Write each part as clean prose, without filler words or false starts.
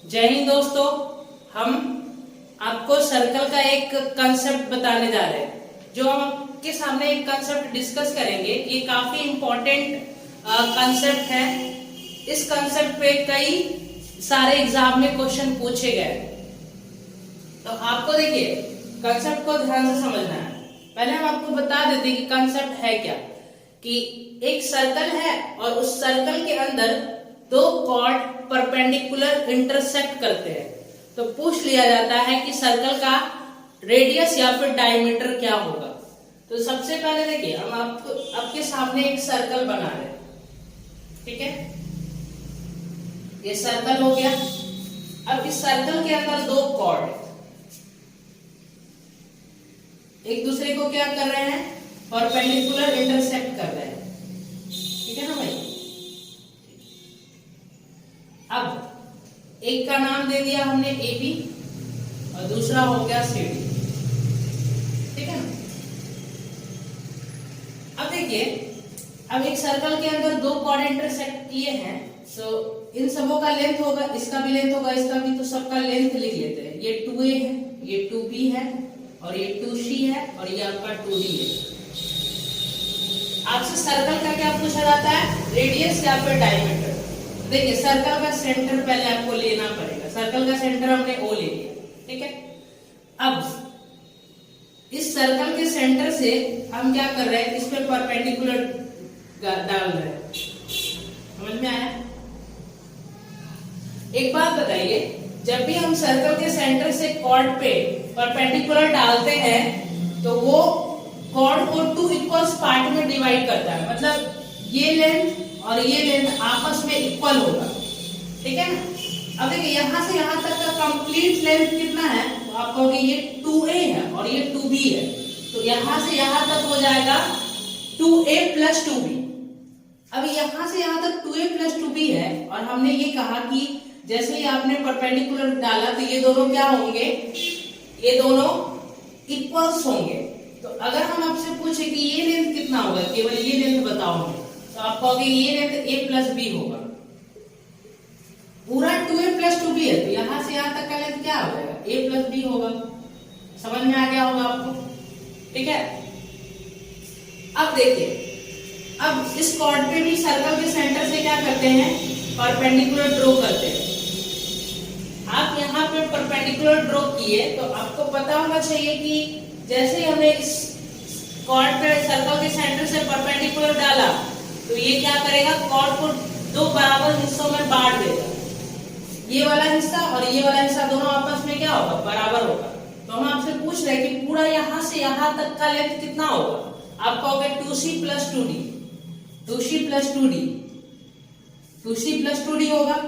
जय हिंद दोस्तों, हम आपको सर्कल का एक कंसेप्ट बताने जा रहे हैं। जो हम आपके सामने एक कंसेप्ट डिस्कस करेंगे, ये काफी इंपॉर्टेंट कंसेप्ट है। इस कंसेप्ट पे कई सारे एग्जाम में क्वेश्चन पूछे गए, तो आपको देखिए कंसेप्ट को ध्यान से समझना है। पहले हम आपको बता देते हैं कि कंसेप्ट है क्या। कि एक सर्कल है और उस सर्कल के अंदर दो कॉर्ड परपेंडिकुलर इंटरसेक्ट करते हैं, तो पूछ लिया जाता है कि सर्कल का रेडियस या फिर डायमीटर क्या होगा। तो सबसे पहले देखिए हम आपके सामने एक सर्कल बना रहे हैं, ठीक है। ये सर्कल हो गया। अब इस सर्कल के अंदर दो कॉर्ड एक दूसरे को क्या कर रहे हैं, परपेंडिकुलर इंटरसेक्ट कर रहे हैं, ठीक है ना भाई। अब एक का नाम दे दिया हमने AB और दूसरा हो गया CD, ठीक है ना। अब देखिए, अब एक सर्कल के अंदर दो कॉर्ड इंटरसेक्ट किए हैं, तो इन सबों का लेंथ होगा, इसका भी लेंथ होगा, इसका भी, तो सबका लेंथ लिख लेते हैं। ये 2A है, ये 2B है और ये 2C है और ये आपका 2D है। आपसे सर्कल का क्या पूछा जाता है, रेडियस या फिर डायमीटर। देखिए सर्कल का सेंटर पहले आपको लेना पड़ेगा। सर्कल का सेंटर हमने O ले लिया, ठीक है। अब इस सर्कल के सेंटर से हम क्या कर रहे हैं, इस पे परपेंडिकुलर डाल रहे हैं। समझ में आया। एक बात बताइए, जब भी हम सर्कल के सेंटर से कॉर्ड पे परपेंडिकुलर डालते हैं तो वो कॉर्ड को 2 इक्वल पार्ट में डिवाइड करता है। मतलब ये लेंथ और ये लेंथ आपस में इक्वल होगा, ठीक है ना। अब देखिए यहाँ से यहाँ तक का कंप्लीट लेंथ कितना है, तो आप कहोगे ये 2A है और ये 2B है, तो यहाँ से यहाँ तक हो जाएगा 2A प्लस 2B। अब यहाँ से यहाँ तक 2A प्लस 2B है और हमने ये कहा कि जैसे ही आपने परपेंडिकुलर डाला तो ये दोनों क्या होंगे, ये दोनों इक्वल्स होंगे। तो अगर हम आपसे पूछे कि ये लेंथ कितना होगा, केवल ये लेंथ बताओ, तो आप कहोगे ये लेंथ A प्लस B होगा। पूरा 2A प्लस 2B है, तो यहां से यहां तक का लेंथ क्या हो जाएगा, A प्लस B होगा। समझ में आ गया होगा आपको, ठीक है। अब देखिए, अब इस कॉर्ड पे भी सर्कल के सेंटर से क्या करते हैं, परपेंडिकुलर ड्रॉ करते हैं। आप यहाँ पे परपेंडिकुलर ड्रॉ किए तो आपको पता होना चाहिए कि जैसे ही हमने इस कॉर्ड पे सर्कल के सेंटर से परपेंडिकुलर डाला तो ये क्या करेगा, कॉर्ड को दो बराबर हिस्सों में बांट देगा। ये वाला हिस्सा और ये वाला हिस्सा दोनों आपस में क्या होगा, बराबर होगा। तो हम आपसे पूछ रहे हैं कि पूरा यहाँ से यहाँ तक का लेंथ कितना होगा। आप कहोगे 2C plus 2D, 2C plus 2D, 2C plus 2D होगा।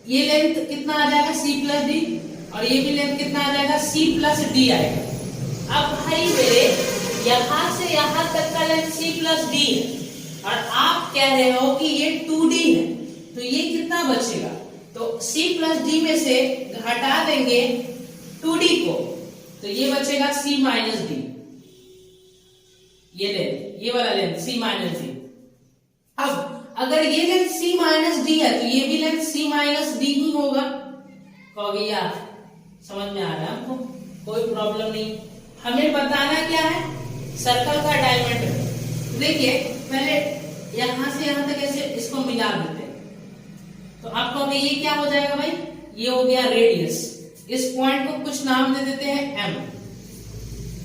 ये लेंथ कितना आ जाएगा, C प्लस D, और ये भी लेंथ कितना आ जाएगा, C प्लस D आएगा। अब भाई मेरे यहाँ से यहाँ तक का लेंथ C प्लस D है और आप कह रहे हो कि ये 2D है, तो ये कितना बचेगा, तो C प्लस D में से घटा देंगे 2D को, तो ये बचेगा C माइनस D। ये लेंथ, ये वाला लेंथ C माइनस D। अब अगर ये लेंथ C माइनस D है तो ये भी लेंथ C माइनस D ही होगा। कहोगे यार समझ में आ रहा है आपको, कोई प्रॉब्लम नहीं। हमें बताना क्या है, सर्कल का डायमीटर। देखिए पहले यहां से यहां तक ऐसे इसको मिला देते हैं, तो आप कहोगे ये क्या हो जाएगा भाई, ये हो गया रेडियस। इस पॉइंट को कुछ नाम दे देते हैं M।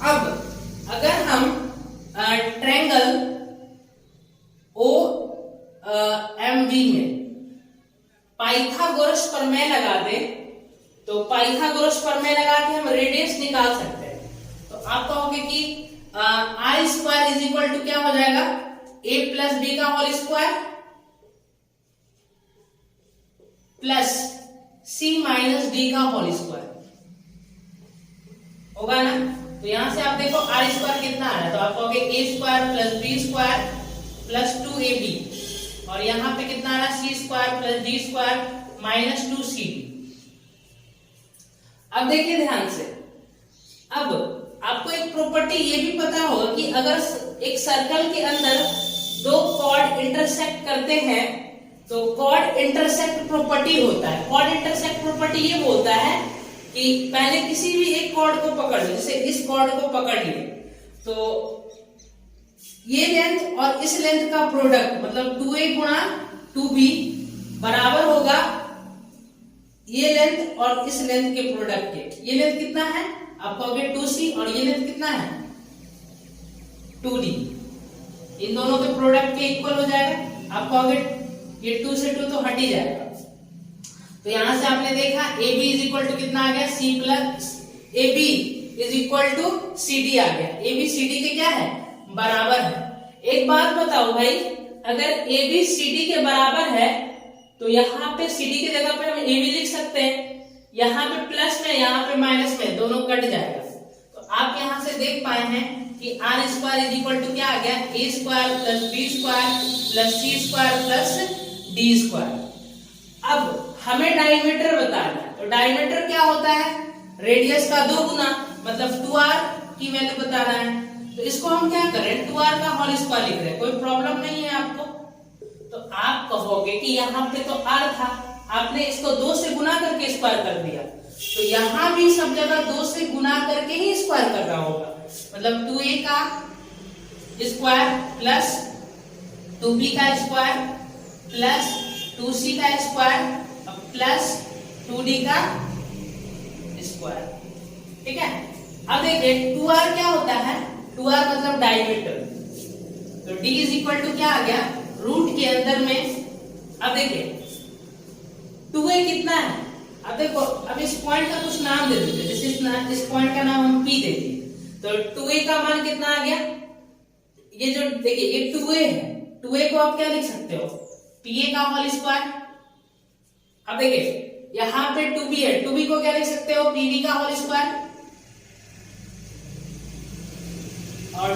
अब अगर हम ट्रायंगल OMV में पाइथागोरस प्रमेय लगा दे, तो पाइथागोरस प्रमेय लगा के हम रेडियस निकाल सकते हैं। तो आप कहोगे कि I square is equal to क्या हो जाएगा, A प्लस B का whole square plus C minus D का होल स्क्वायर होगा ना। तो यहां से आप देखो R स्क्वायर कितना आ रहा है, तो आप कहोगे A square plus B square plus 2AB, और यहाँ पे कितना आ रहा है, C square plus D square minus 2CD। अब देखिए ध्यान से, अब आपको एक प्रॉपर्टी ये भी पता होगा कि अगर एक सर्कल के अंदर दो कॉर्ड इंटरसेक्ट करते हैं तो कॉर्ड इंटरसेक्ट प्रॉपर्टी होता है। कॉर्ड इंटरसेक्ट प्रॉपर्टी ये बोलता है कि पहले किसी भी एक कॉर्ड को पकड़ लो, जैसे इस कॉर्ड को पकड़ लिए, तो ये लेंथ और इस लेंथ का प्रोडक्ट मतलब 2a गुणा 2b बराबर होगा ये लेंथ और इस लेंथ के प्रोडक्ट के। ये लेंथ कितना है आप कहोगे 2c और ये लेंथ कितना है 2d। इन दोनों के प्रोडक्ट के इक्वल हो जाएगा। आप कहोगे ये 2 से 2 तो हट ही जाएगा। तो यहां से आपने देखा AB इज इक्वल टू कितना आ गया C plus AB is equal to CD आ गया। AB CD के क्या है बराबर है। एक बात बताओ भाई, अगर AB CD के बराबर है तो यहाँ पे CD की जगह पे हम AB लिख सकते हैं, यहाँ पे प्लस में यहाँ पे माइनस में दोनों कट जाएगा। तो आप यहाँ से देख पाए हैं कि R square is equal to क्या आ गया A square plus B square plus C square plus D square. अब हमें डायमीटर बताना है, तो डायमीटर क्या होता है रेडियस का 2 गुना, मतलब 2r की वैल्यू बताना है। तो इसको हम क्या करें 2r का होल स्क्वायर लिख रहे हैं, कोई प्रॉब्लम नहीं है आपको। तो आप कहोगे कि यहाँ पे तो r था, आपने इसको 2 से गुना करके स्क्वायर कर दिया, तो यहाँ भी सब जगह 2 से गुना करके ही स्क्वायर कर रहा होगा। मतलब 2a का स्क्वायर प्लस 2b का स्क्वायर प्लस 2c का स्क्वायर प्लस 2d का स्क्वायर। ठीक है, अब देखिए 2r क्या होता है, 2r मतलब डायमीटर, तो d इज इक्वल टू क्या आ गया रूट के अंदर में। अब देखिए 2a कितना है, अब देखो अब इस पॉइंट का कुछ नाम दे देते, जैसे इस पॉइंट का नाम हम p दे दिए, तो 2a का मान कितना आ गया, ये जो देखिए ये 2a है, 2a को आप क्या लिख सकते हो pa का होल स्क्वायर। अब देखिए यहाँ पे 2b है, 2b को क्या लिख सकते हो pb का होल स्क्वायर, और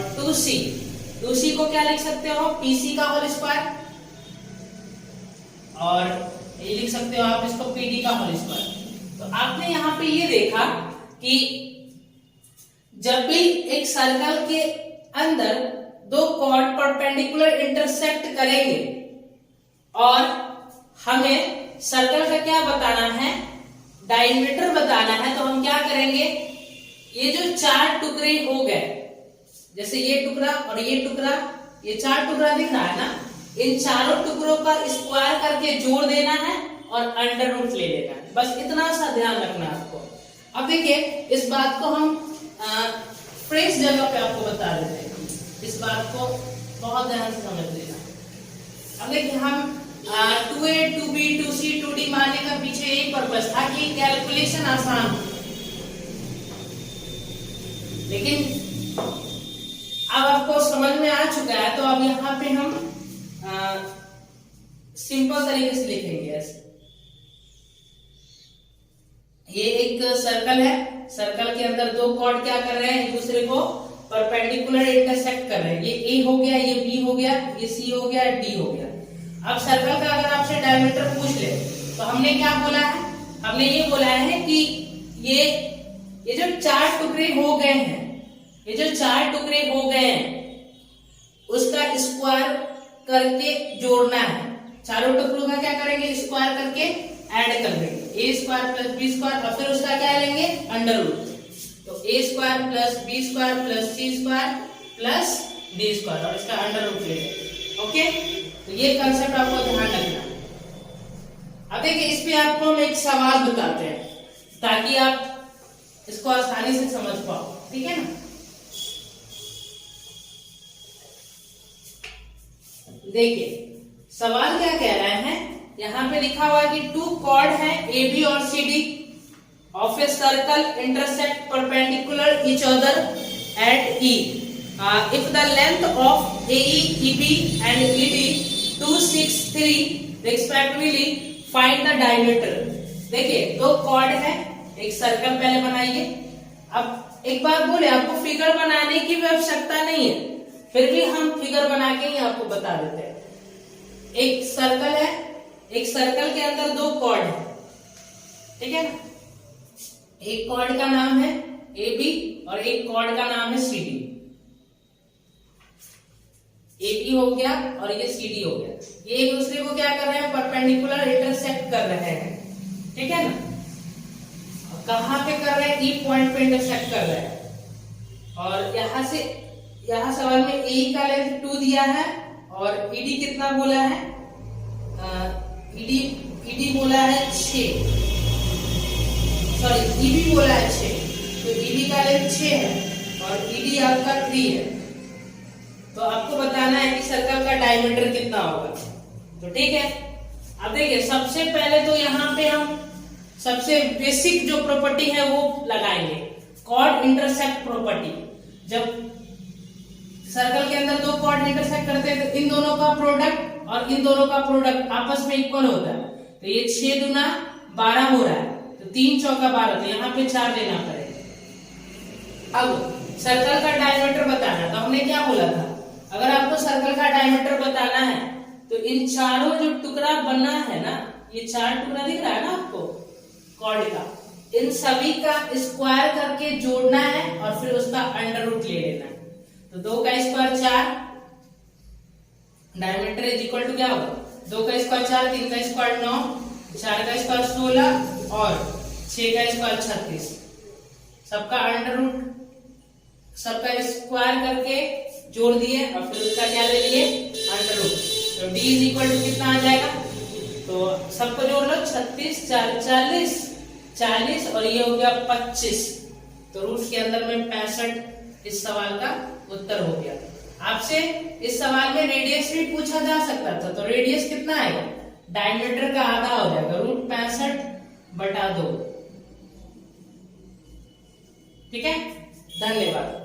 2c को क्या लिख सकते हो pc का होल स्क्वायर, और ये लिख सकते हो आप इसको pd का होल स्क्वायर। तो आपने यहाँ पे ये देखा कि जब भी एक सर्कल के अंदर दो कॉर्ड परपेंडिकुलर इंटरसेक्ट करेंगे और हमें सर्कल का क्या बताना है डायमीटर बताना है, तो हम क्या करेंगे ये जो 4 टुकड़े हो गए, जैसे ये टुकड़ा और ये टुकड़ा, ये 4 टुकड़ा दिख रहा है ना, इन चारों टुकड़ों का स्क्वायर करके जोड़ देना है और अंडर रूट ले लेना है, बस इतना सा ध्यान रखना है आपको। अब देखिए इस बात को हम फ्रेश जगह पे आपको बता देते हैं, इस बात को बहुत ध्यान से समझ लेना। अब देखिए हम 2a 2b 2c 2d मानने का पीछे एक पर्पस था कि कैलकुलेशन आसान हो, लेकिन अब आपको समझ में आ चुका है, तो अब यहाँ पे हम सिंपल तरीके से लिखेंगे ऐसे। ये एक सर्कल है, सर्कल के अंदर दो कॉर्ड क्या कर रहे हैं एक दूसरे को परपेंडिकुलर इंटरसेक्ट कर रहे हैं, ये a हो गया, ये b हो गया, ये c हो गया, d हो गया। अब सर्कल का अगर आपसे डायमीटर पूछ ले तो हमने क्या बोला है, हमने ये बोला है कि ये जो 4 टुकड़े हो गए हैं, ये जो 4 टुकड़े हो गए हैं उसका स्क्वायर करके जोड़ना है। चारों टुकड़ों का क्या करेंगे स्क्वायर करके ऐड कर देंगे, a square plus b square, और फिर उसका क्या लेंगे अंडर रूट, तो a square plus b square plus c square plus d square, और इसका अंडर रूट लेंगे। ओके, तो ये कंसेप्ट आपको ध्यान रखना। अब देखिए इस पे आपको हम एक सवाल बताते हैं ताकि आप इसको आसानी से समझ पाओ, ठीक है ना। देखिए सवाल क्या कह रहे हैं, यहाँ पे लिखा हुआ है कि 2 कॉर्ड है ए बी और C D of a circle intersect perpendicular each other at E if the length of AE, EB and ED 2, 6, 3 respectively find the diameter। देखिए 2 कॉर्ड है, एक सर्कल पहले बनाइए। अब एक बात बोले आपको फिगर बनाने की भी आवश्यकता नहीं है, फिर भी हम फिगर बना के ही आपको बता देते हैं। एक सर्कल है, एक सर्कल के अंदर 2 कॉर्ड है, ठीक है ना। एक कॉर्ड का नाम है AB और एक कॉर्ड का नाम है CD। AB हो गया और ये CD हो गया, ये एक दूसरे को क्या कर रहे हैं, परपेंडिकुलर इंटरसेक्ट कर रहे हैं, ठीक है ना। कहाँ पे कर रहे हैं, E पॉइंट पे इंटरसेक्ट कर रहे हैं। और यहाँ से यहाँ सवाल में AE का लेंथ 2 दिया है और ED कितना बोला है, ED बोला है 6, सॉरी EB बोला है 6, तो EB का लेंथ 6 है और ED आपका 3 है। तो आपको बताना है कि सर्कल का डायमीटर कितना होगा। तो ठीक है, अब देखिए सबसे पहले तो यहाँ पे हम सबसे बेसिक जो प्रॉपर्टी है वो लगाएंगे, कॉर्ड इंटरसेक्ट प्रॉपर्टी। जब सर्कल के अंदर दो कॉर्ड इंटरसेक्ट करते हैं तो इन दोनों का प्रोडक्ट और इन दोनों का प्रोडक्ट आपस में इक्वल होता है। तो ये 6 दूना 12 हो रहा है, तो 3 चौका 12, तो यहाँ पे 4 लेना पड़ेगा। अब सर्कल का डायमीटर बताना, तो हमने क्या बोला था, अगर आपको सर्कल का डायमीटर बताना है तो इन चारों जो टुकड़ा बना है ना, ये 4 टुकड़ा दिख रहा है ना आपको कॉर्ड का, इन सभी का स्क्वायर करके जोड़ना है और फिर उसका अंडर रूट ले लेना है। तो 2 का square 4, diameter is equal to क्या होगा, 2 का स्क्वायर 4, 3 का स्क्वायर 9, 4 का स्क्वायर 16 और 6 का स्क्वायर 36। सबका अंडर रूट, सबका स्क्वायर करके जोड़ दिए और फिर उसका क्या ले लिए, अंडर रूट। तो d इज इक्वल टू कितना आ जाएगा, तो सबको जोड़ लो, 36 4 40 और ये हो गया 25। तो रूट के अंदर में 65 इस सवाल का उत्तर हो गया। आपसे इस सवाल में रेडियस भी पूछा जा सकता था, तो रेडियस कितना आएगा, डायमीटर का आधा हो जाएगा, रूट 65/2। ठीक है, धन्यवाद।